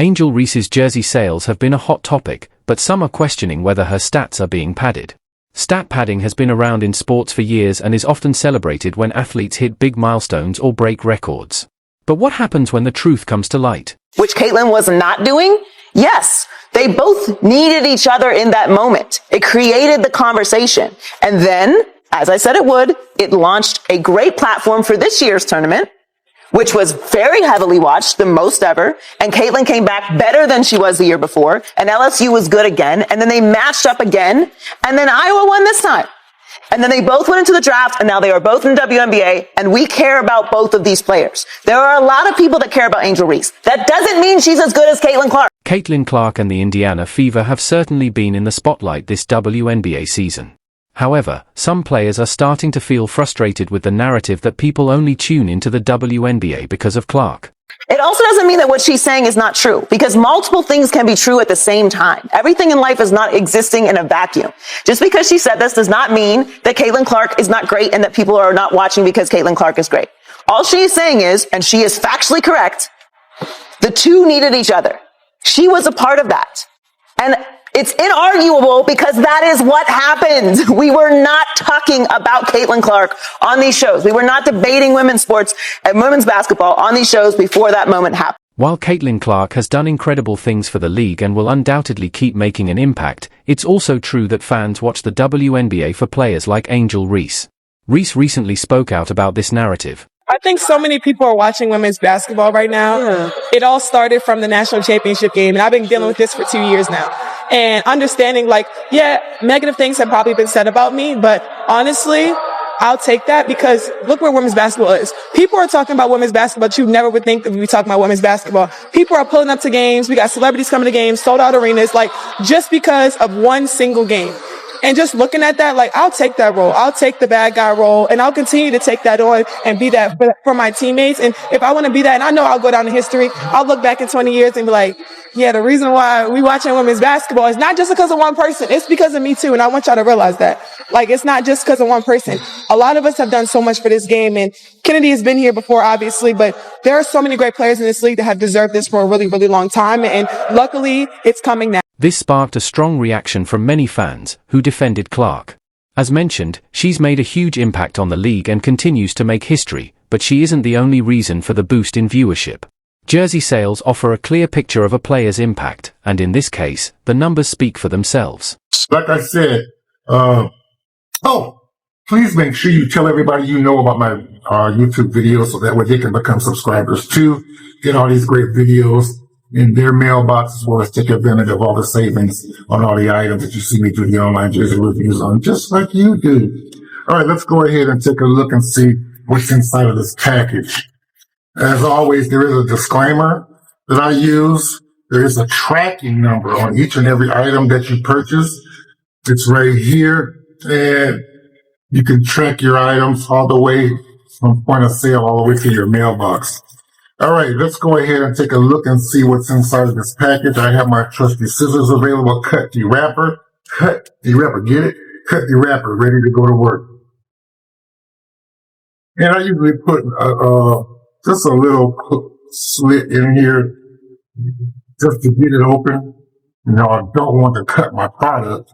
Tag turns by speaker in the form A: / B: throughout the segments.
A: Angel Reese's jersey sales have been a hot topic, but some are questioning whether her stats are being padded. Stat padding has been around in sports for years and is often celebrated when athletes hit big milestones or break records. But what happens when the truth comes to light?
B: Which Caitlyn was not doing? Yes, they both needed each other in that moment. It created the conversation. And then, as I said it would, it launched a great platform for this year's tournament, which was very heavily watched, the most ever. And Caitlyn came back better than she was the year before. And LSU was good again. And then they matched up again. And then Iowa won this time. And then they both went into the draft, and now they are both in the WNBA, and we care about both of these players. There are a lot of people that care about Angel Reese. That doesn't mean she's as good as Caitlin Clark.
A: Caitlin Clark and the Indiana Fever have certainly been in the spotlight this WNBA season. However, some players are starting to feel frustrated with the narrative that people only tune into the WNBA because of Clark.
B: It also doesn't mean that what she's saying is not true, because multiple things can be true at the same time. Everything in life is not existing in a vacuum. Just because she said this does not mean that Caitlin Clark is not great and that people are not watching because Caitlin Clark is great. All she's saying is, and she is factually correct, the two needed each other. She was a part of that. And it's inarguable because that is what happened. We were not talking about Caitlin Clark on these shows. We were not debating women's sports and women's basketball on these shows before that moment happened.
A: While Caitlin Clark has done incredible things for the league and will undoubtedly keep making an impact, it's also true that fans watch the WNBA for players like Angel Reese. Reese recently spoke out about this narrative.
C: I think so many people are watching women's basketball right now. Yeah. It all started from the national championship game, and I've been dealing with this for 2 years now. And understanding, negative things have probably been said about me, but honestly, I'll take that because look where women's basketball is. People are talking about women's basketball, but you never would think that we'd be talking about women's basketball. People are pulling up to games. We got celebrities coming to games, sold out arenas, just because of one single game. And just looking at that, I'll take that role. I'll take the bad guy role, and I'll continue to take that on and be that for my teammates. And if I want to be that, and I know I'll go down in history, I'll look back in 20 years and be like, yeah, the reason why we watching women's basketball is not just because of one person. It's because of me too. And I want y'all to realize that. It's not just because of one person. A lot of us have done so much for this game, and Kennedy has been here before, obviously, but there are so many great players in this league that have deserved this for a really, really long time. And luckily, it's coming now.
A: This sparked a strong reaction from many fans, who defended Clark. As mentioned, she's made a huge impact on the league and continues to make history, but she isn't the only reason for the boost in viewership. Jersey sales offer a clear picture of a player's impact, and in this case, the numbers speak for themselves.
D: Like I said, please make sure you tell everybody you know about my YouTube videos so that way they can become subscribers too, get all these great videos in their mailbox, as well as take advantage of all the savings on all the items that you see me do the online jersey reviews on, just like you do. All right, let's go ahead and take a look and see what's inside of this package. As always, there is a disclaimer that I use. There is a tracking number on each and every item that you purchase. It's right here, and you can track your items all the way from point of sale all the way to your mailbox. All right, let's go ahead and take a look and see what's inside of this package. I have my trusty scissors available. Cut the wrapper. Get it? Cut the wrapper, ready to go to work. And I usually put just a little slit in here just to get it open. I don't want to cut my product,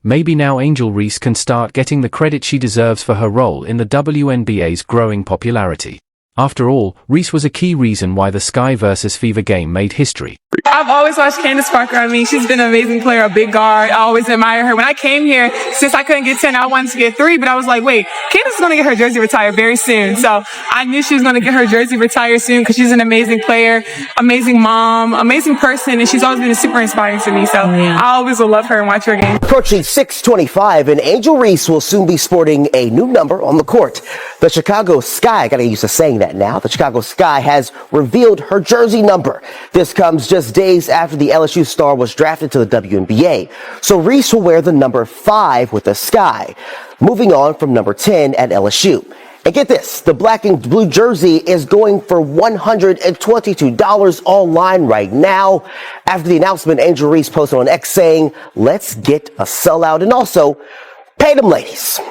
A: Maybe now Angel Reese can start getting the credit she deserves for her role in the WNBA's growing popularity. After all, Reese was a key reason why the Sky vs. Fever game made history.
C: I've always watched Candace Parker. She's been an amazing player, a big guard. I always admire her. When I came here, since I couldn't get 10, I wanted to get 3, but I was like, wait, Candace is going to get her jersey retired very soon. So I knew she was going to get her jersey retired soon because she's an amazing player, amazing mom, amazing person, and she's always been super inspiring to me. So I always will love her and watch her game.
E: Approaching 6:25, and Angel Reese will soon be sporting a new number on the court. The Chicago Sky, I got to get used to saying that now. The Chicago Sky has revealed her jersey number. This comes just days after the LSU star was drafted to the WNBA. So Reese will wear the number 5 with the Sky, moving on from number 10 at LSU. And get this, the black and blue jersey is going for $122 online right now. After the announcement, Angel Reese posted on X saying, let's get a sellout, and also pay them ladies.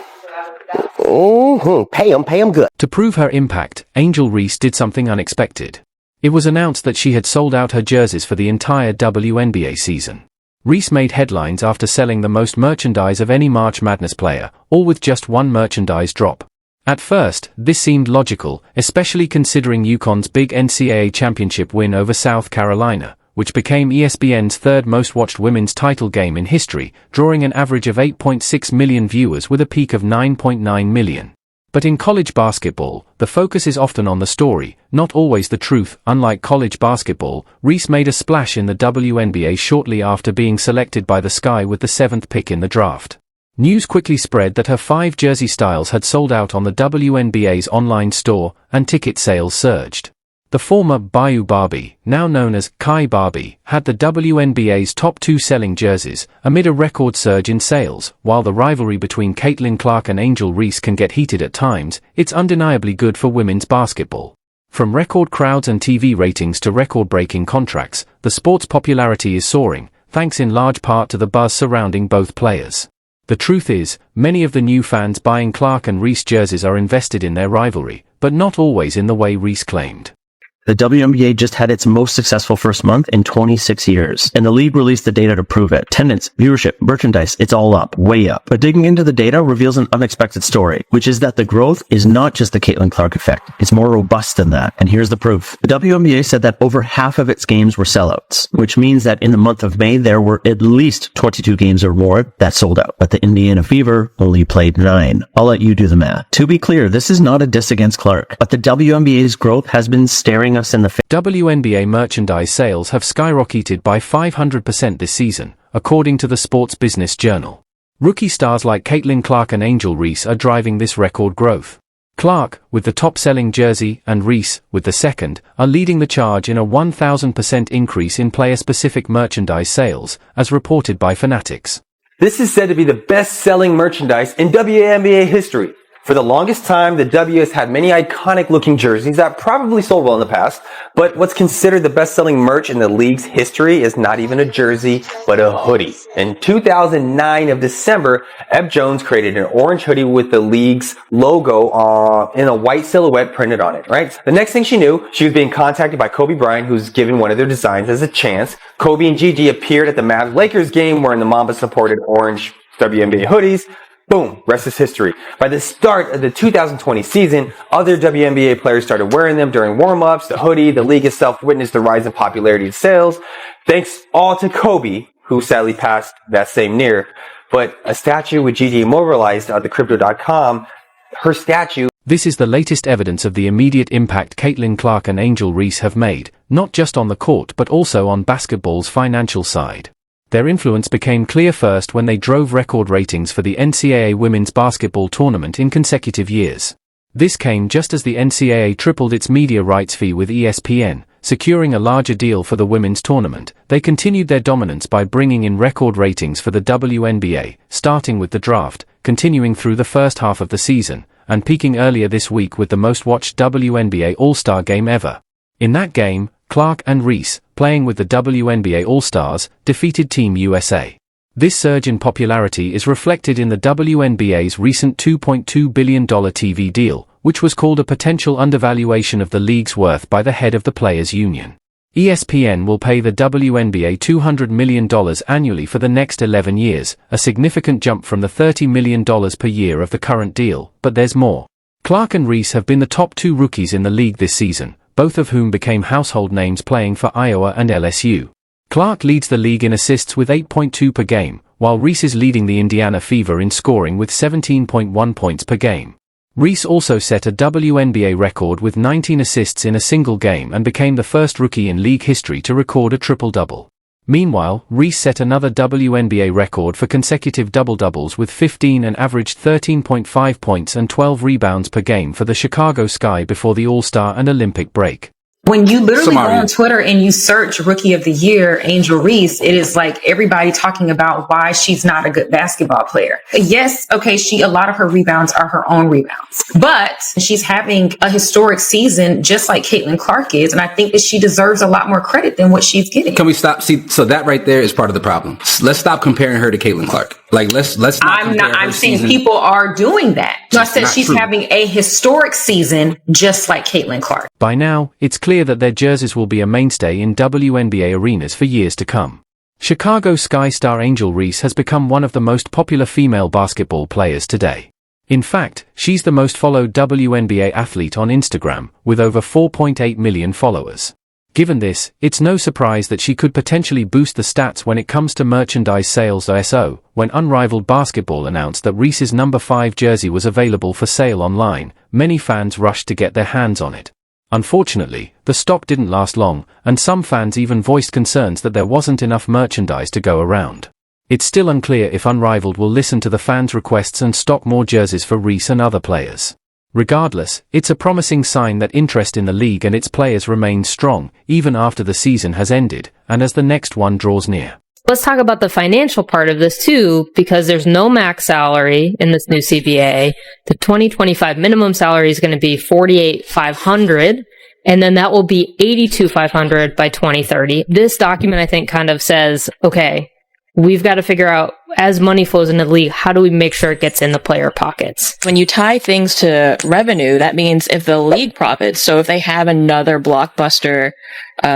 E: Pay them good.
A: To prove her impact, Angel Reese did something unexpected. It was announced that she had sold out her jerseys for the entire WNBA season. Reese made headlines after selling the most merchandise of any March Madness player, all with just one merchandise drop. At first, this seemed logical, especially considering UConn's big NCAA championship win over South Carolina, which became ESPN's third most watched women's title game in history, drawing an average of 8.6 million viewers with a peak of 9.9 million. But in college basketball, the focus is often on the story, not always the truth. Unlike college basketball, Reese made a splash in the WNBA shortly after being selected by the Sky with the 7th pick in the draft. News quickly spread that her 5 jersey styles had sold out on the WNBA's online store, and ticket sales surged. The former Bayou Barbie, now known as Kai Barbie, had the WNBA's top 2 selling jerseys, amid a record surge in sales. While the rivalry between Caitlin Clark and Angel Reese can get heated at times, it's undeniably good for women's basketball. From record crowds and TV ratings to record-breaking contracts, the sport's popularity is soaring, thanks in large part to the buzz surrounding both players. The truth is, many of the new fans buying Clark and Reese jerseys are invested in their rivalry, but not always in the way Reese claimed.
F: The WNBA just had its most successful first month in 26 years, and the league released the data to prove it. Attendance, viewership, merchandise, it's all up, way up. But digging into the data reveals an unexpected story, which is that the growth is not just the Caitlin Clark effect. It's more robust than that, and here's the proof. The WNBA said that over half of its games were sellouts, which means that in the month of May, there were at least 22 games or more that sold out, but the Indiana Fever only played 9. I'll let you do the math. To be clear, this is not a diss against Clark, but the WNBA's growth has been staring us in the face.
A: WNBA merchandise sales have skyrocketed by 500% this season, according to the Sports Business Journal. Rookie stars like Caitlin Clark and Angel Reese are driving this record growth. Clark, with the top-selling jersey, and Reese, with the second, are leading the charge in a 1,000% increase in player-specific merchandise sales, as reported by Fanatics.
G: This is said to be the best-selling merchandise in WNBA history. For the longest time, the W has had many iconic-looking jerseys that probably sold well in the past, but what's considered the best-selling merch in the league's history is not even a jersey, but a hoodie. In 2009 of December, Eb Jones created an orange hoodie with the league's logo in a white silhouette printed on it, right? The next thing she knew, she was being contacted by Kobe Bryant, who's given one of their designs as a chance. Kobe and Gigi appeared at the Mavs-Lakers game wearing the Mamba-supported orange WNBA hoodies. Boom, rest is history. By the start of the 2020 season, other WNBA players started wearing them during warm-ups. The hoodie, the league itself witnessed the rise in popularity of sales. Thanks all to Kobe, who sadly passed that same year. But a statue with Gigi immortalized on thecrypto.com, her statue.
A: This is the latest evidence of the immediate impact Caitlin Clark and Angel Reese have made, not just on the court but also on basketball's financial side. Their influence became clear first when they drove record ratings for the NCAA women's basketball tournament in consecutive years. This came just as the NCAA tripled its media rights fee with ESPN, securing a larger deal for the women's tournament. They continued their dominance by bringing in record ratings for the WNBA, starting with the draft, continuing through the first half of the season, and peaking earlier this week with the most watched WNBA All-Star game ever. In that game, Clark and Reese, playing with the WNBA All-Stars, defeated Team USA. This surge in popularity is reflected in the WNBA's recent $2.2 billion TV deal, which was called a potential undervaluation of the league's worth by the head of the Players Union. ESPN will pay the WNBA $200 million annually for the next 11 years, a significant jump from the $30 million per year of the current deal, but there's more. Clark and Reese have been the top 2 rookies in the league this season, both of whom became household names playing for Iowa and LSU. Clark leads the league in assists with 8.2 per game, while Reese is leading the Indiana Fever in scoring with 17.1 points per game. Reese also set a WNBA record with 19 assists in a single game and became the first rookie in league history to record a triple-double. Meanwhile, Reese set another WNBA record for consecutive double-doubles with 15 and averaged 13.5 points and 12 rebounds per game for the Chicago Sky before the All-Star and Olympic break.
H: When you literally go on Twitter and you search Rookie of the Year, Angel Reese, it is like everybody talking about why she's not a good basketball player. Yes, okay, a lot of her rebounds are her own rebounds, but she's having a historic season just like Caitlin Clark is, and I think that she deserves a lot more credit than what she's getting.
I: Can we stop? See, so that right there is part of the problem. Let's stop comparing her to Caitlin Clark. Like, let's not.
H: I'm saying people are doing that. So I said she's having a historic season, just like Caitlin Clark.
A: By now, it's clear that their jerseys will be a mainstay in WNBA arenas for years to come. Chicago Sky star Angel Reese has become one of the most popular female basketball players today. In fact, she's the most followed WNBA athlete on Instagram, with over 4.8 million followers. Given this, it's no surprise that she could potentially boost the stats when it comes to merchandise sales. So, when Unrivaled Basketball announced that Reese's number 5 jersey was available for sale online, many fans rushed to get their hands on it. Unfortunately, the stock didn't last long, and some fans even voiced concerns that there wasn't enough merchandise to go around. It's still unclear if Unrivaled will listen to the fans' requests and stock more jerseys for Reese and other players. Regardless, it's a promising sign that interest in the league and its players remains strong, even after the season has ended, and as the next one draws near.
J: Let's talk about the financial part of this too, because there's no max salary in this new CBA. The 2025 minimum salary is going to be $48,500, and then that will be $82,500 by 2030. This document, I think, kind of says, okay, we've got to figure out, as money flows into the league, how do we make sure it gets in the player pockets?
K: When you tie things to revenue, that means if the league profits, so if they have another blockbuster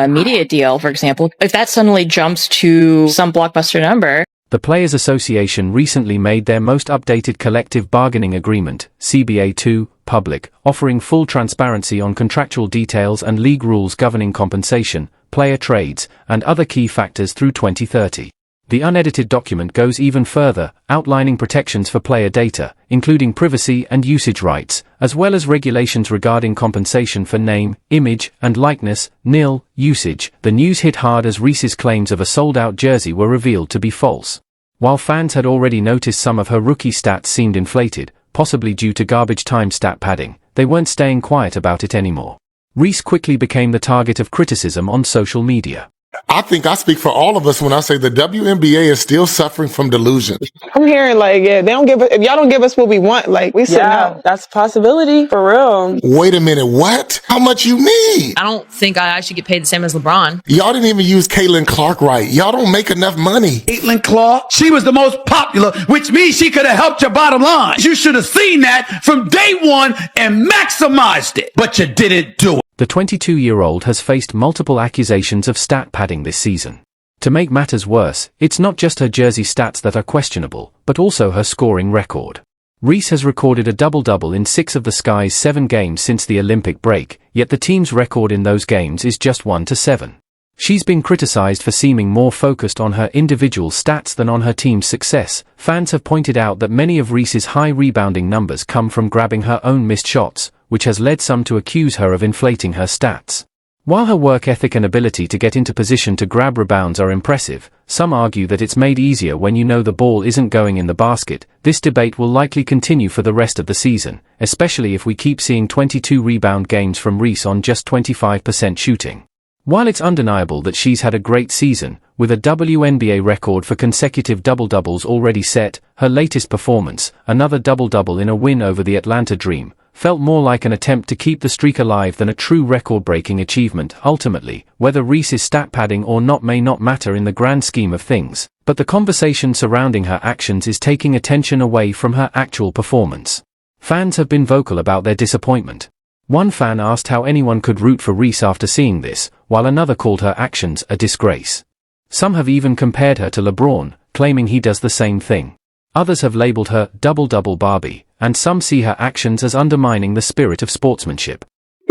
K: media deal, for example, if that suddenly jumps to some blockbuster number.
A: The Players Association recently made their most updated collective bargaining agreement, CBA2, public, offering full transparency on contractual details and league rules governing compensation, player trades, and other key factors through 2030. The unedited document goes even further, outlining protections for player data, including privacy and usage rights, as well as regulations regarding compensation for name, image, and likeness, nil, usage. The news hit hard as Reese's claims of a sold-out jersey were revealed to be false. While fans had already noticed some of her rookie stats seemed inflated, possibly due to garbage time stat padding, they weren't staying quiet about it anymore. Reese quickly became the target of criticism on social media.
L: I think I speak for all of us when I say the WNBA is still suffering from delusion.
C: I'm hearing like, yeah, they don't give us, if y'all don't give us what we want, like we said no. That's a possibility for real.
L: Wait a minute, what? How much you need?
M: I don't think I should get paid the same as LeBron.
L: Y'all didn't even use Caitlin Clark right. Y'all don't make enough money.
N: Caitlin Clark, she was the most popular, which means she could have helped your bottom line. You should have seen that from day one and maximized it, but you didn't do it.
A: The 22-year-old has faced multiple accusations of stat padding this season. To make matters worse, it's not just her jersey stats that are questionable, but also her scoring record. Reese has recorded a double-double in 6 of the Sky's 7 games since the Olympic break, yet the team's record in those games is just 1-7. She's been criticized for seeming more focused on her individual stats than on her team's success. Fans have pointed out that many of Reese's high rebounding numbers come from grabbing her own missed shots, which has led some to accuse her of inflating her stats. While her work ethic and ability to get into position to grab rebounds are impressive, some argue that it's made easier when you know the ball isn't going in the basket. This debate will likely continue for the rest of the season, especially if we keep seeing 22 rebound games from Reese on just 25% shooting. While it's undeniable that she's had a great season, with a WNBA record for consecutive double-doubles already set, her latest performance, another double-double in a win over the Atlanta Dream, felt more like an attempt to keep the streak alive than a true record-breaking achievement. Ultimately, whether Reese is stat padding or not may not matter in the grand scheme of things, but the conversation surrounding her actions is taking attention away from her actual performance. Fans have been vocal about their disappointment. One fan asked how anyone could root for Reese after seeing this, while another called her actions a disgrace. Some have even compared her to LeBron, claiming he does the same thing. Others have labeled her double-double Barbie, and some see her actions as undermining the spirit of sportsmanship.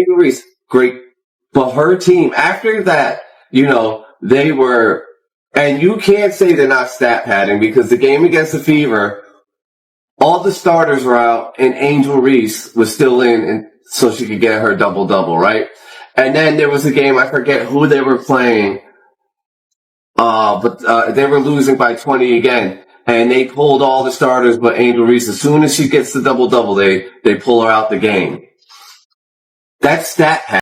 G: Reese, great. But her team, after that, they were, and you can't say they're not stat padding because the game against the Fever, all the starters were out and Angel Reese was still in, and so she could get her double-double, right? And then there was a game, I forget who they were playing, but they were losing by 20 again. And they pulled all the starters but Angel Reese. As soon as she gets the double-double, they pull her out the game. That's stat pad.